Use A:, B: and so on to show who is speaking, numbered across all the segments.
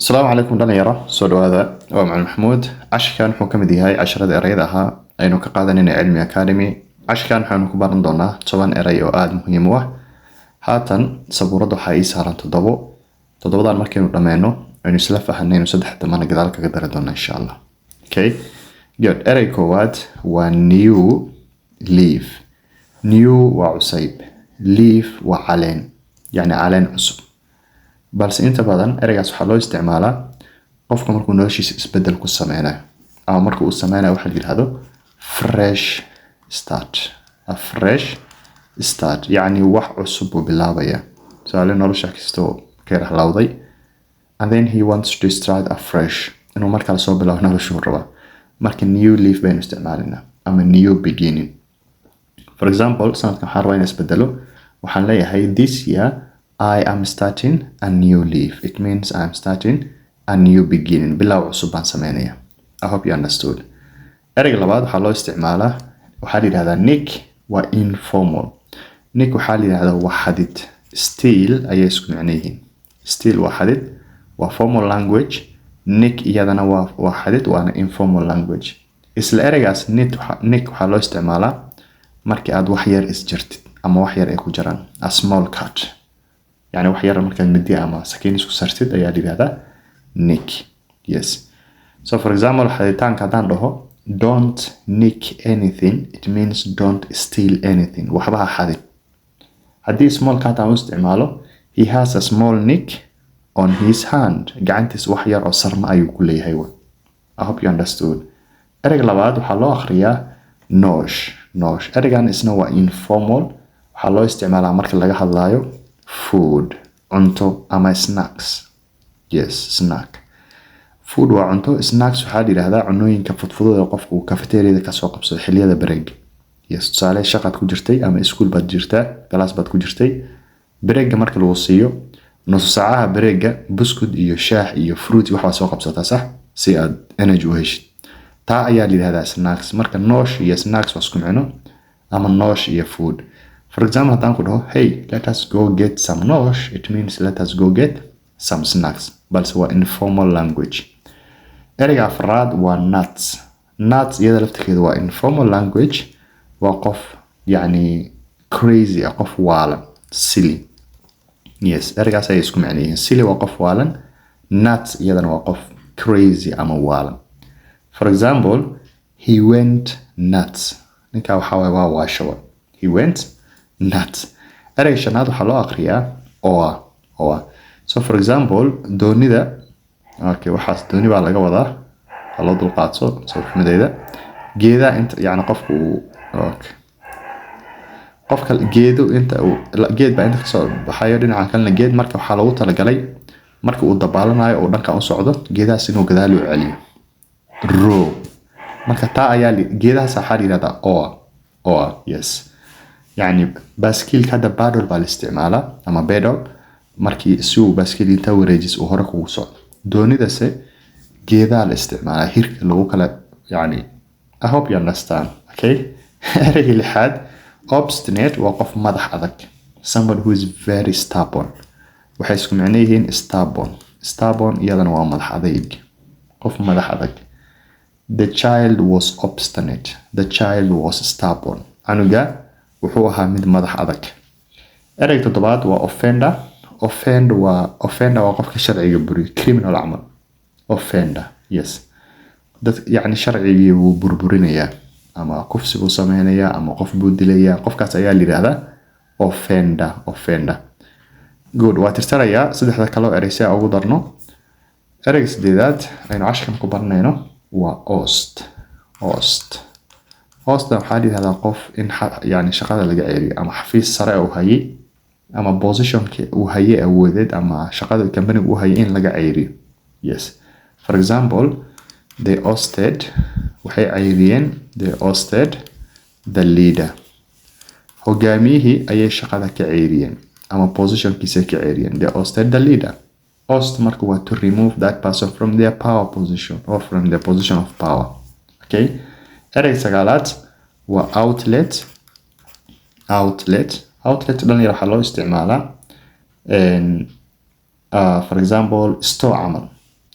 A: السلام عليكم dhalinyaro soo dhawaada waa macalin maxamuud cashkan wuxuu ka mid yahay casharada erayada ahaa aynu ka qaadanayna cilmi academy cashkan waxaanu ku baran doonaa 10 eray oo aad muhiim u ah haatan sabuurada waxaa ii saaran toddobadan markaynu dhammeeno aynu isla fahanayno saddex damana gadaal kaga dari doona insha allah okay good eray koowaad waa new leaf new waa cusayb leaf waa caleen yani caleen cusub balse inta badan eraygaas waxaa loo isticmaalaa qofka markuu noloshiisa isbedel ku sameynayo ama markuu uu sameynayo waxa la yiraahdo fresh start a fresh start yani wax cusub uu bilaabaya su'aalo nolosha kastoo ka rahlawday and then he wants to start afresh inuu markaa soo bilaabo noloshu raba marka new leaf baynu isticmaalinaa ama new beginning for example sanadkan waxaan rabaa inaan isbedelo waxaan leeyahay this year I am starting a new leaf. It means I am starting a new beginning. Bilow cusub baan sameynaya. I hope you understood. Erayga labaad waxaa loo isticmaalaa waxaa la yiraahdaa nick waa informal. Nick waxaa la yiraahdaa waa xadid. Still ayay isku macno yihiin. Still waa xadid waa formal language. Nick iyadana waa xadid waana informal language. Isla eraygaas nick waxaa loo isticmaalaa markii aad wax yar isjirtid ama wax yar ay ku jiraan. A small cut. يعني وحيرة مركز مدي أما سكين اسكو سرتد أيادي هذا nick yes so for example حديثان كذا له don't nick anything it means don't steal anything وحبها حديث هدي small cat عم استعماله he has a small nick on his hand قعنتس وحير أو صرم أيو كله هيو I hope you understood أرجع لبعض وحلو آخرية نوش أرجع اسمه informal وحلو استعماله مركز لقى حلايو food cunto ama snacks yes snack food waa cunto snacks waxaa la yiraahdaa cunooyinka fudfudud ee qofku cafeteria ka soo qabsado xilliyada break yes tusaale shaqad ku jirtay ama iskuul baad jirtaa class baad ku jirtay break marka lagu siiyo nus saacaha break buskud iyo shaah iyo fruit waxa soo qabsataa sax si aad energy u heshid taa ayaa la yiraahdaa snacks marka noosh iyo snacks waa isku macno ama noosh iyo food. For example, hey, let us go get some nosh. It means let us go get some snacks. But it's informal language. Erga afraad waa nuts. Nuts iyada laftirkeeda waa informal language. waa qof يعني crazy qof waalan silly. Yes, ergaas ay isku macneeyeen. Silly waa qof waalan. Nuts iyadana waa qof crazy ama waalan. For example, he went nuts. Ninka waxa waa waashawa. He went nuts. Erayga shanaad waxaa loo aqriyaa oa. So for example, doonida okay waxaas dooni baa laga wadaa loo dulqaadso soo fahmadayda geeda inta yani qofku okay qofka geedu inta geed baa inta ka soo baxayo dhinaca kalena geed marka waxaa lagu talagalay marka uu dabaalanayo oo dhanka u socdo geedaas inuu gadaal u celiyo row marka taa ayaa geedahaas waxaa la yiraahdaa oa yes يعني باسكيل كذا بادل بالاستعماله أما بادل مركي سو باسكيل انت وريجس وهرك وصل دوني دسه جيدا الاستعمال هيرك لو كلا يعني I hope you understand okay رجل لحد obstinate وقف مدح أذك someone who is very stubborn وحيسكم معنيهن stubborn يدنا ومدح أذيك قف مدح أذك the child was stubborn أنا جا wuxuu ahaa mid madax adag erayga toddobaad waa offender waa qofka sharciga buriyo criminal amal offender yes dad yani sharciga uu burburinaya ama qofsi uu sameynaya ama qof buu dilaya qofkaas ayaa la yiraahdaa offender good waa tirtiraya saddexda kale oo eraysa ugu darno erayga sideedaad aynu cashkan ku barnayno waa host waxaa la yiraahdaa qof in yani shaqada laga ceeriyo ama xafiis sare uu hayay ama positionka uu hayay awoodeed ama shaqada company uu hayay in laga ceeriyo yes for example they ousted the leader hogaamiyihii ayay shaqada ka ceeriyeen ama positionkiisa ka ceeriyeen they ousted the leader oust marka waa to remove that person from their power position or from their position of power okay erayga sagaalaad waa outlet dhan yar waxaa loo isticmaalaa for example store camal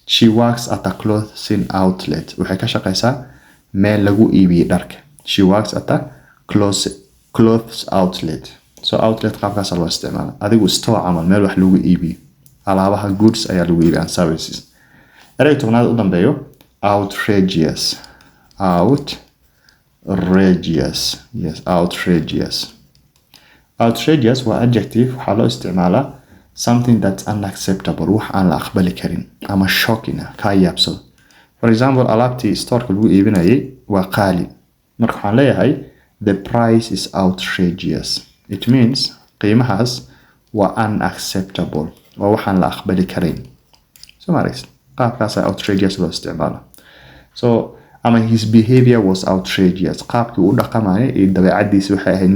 A: She works at a clothing outlet. Waxay ka shaqeysaa meel lagu iibiyo dharka. She works at a clothes outlet. So outlet qaabkaas loo isticmaala. Adigu store camal meel wax lagu iibiyo. Alaabaha goods ayaa lagu iibiyaa services. Ereyga tobnaad u dambeeyo outrageous. Outrageous. Yes, outrageous. Outrageous waa adjective waxaa loo isticmaalaa something that's unacceptable, wax aan la aqbali karin ama shocking ka yaabsado. For example, alaabtii store-ka lagu iibinayay waa qaali. Marka waxaan leeyahay the price is outrageous. It means qiimahaas waa unacceptable, waa waxaan la aqbali karin. So maaragtay qaabkaas outrageous loo isticmaala. So ama his behavior was outrageous. Qaabkii uu dhaqamayay iyo dabeecadiisa waxay ahayd